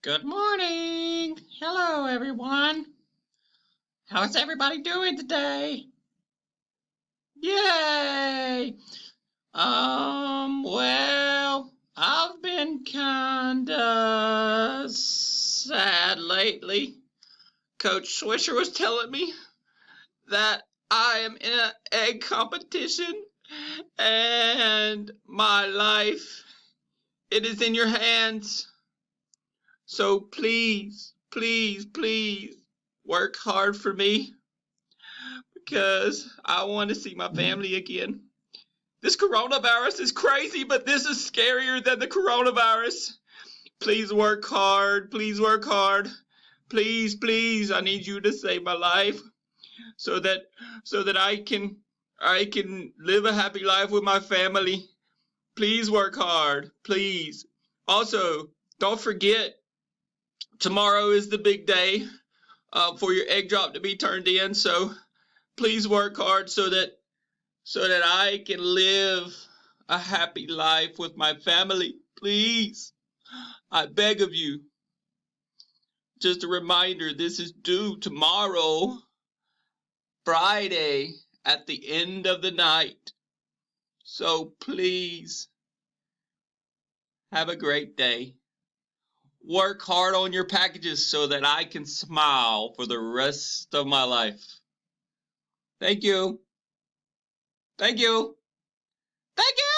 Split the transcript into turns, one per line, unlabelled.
Good morning. Hello, everyone. How's everybody doing today? Yay! Well, I've been kinda sad lately. Coach Swisher was telling me that I am in an egg competition and my life, it is in your hands. So please, please, please work hard for me because I want to see my family again. This coronavirus is crazy, but this is scarier than the coronavirus. Please work hard. Please work hard. Please, please, I need you to save my life so that I can live a happy life with my family. Please work hard. Please. Also, don't forget tomorrow is the big day for your egg drop to be turned in. So please work hard so that I can live a happy life with my family. Please, I beg of you. Just a reminder, this is due tomorrow, Friday, at the end of the night. So please, have a great day. Work hard on your packages so that I can smile for the rest of my life. Thank you. Thank you. Thank you.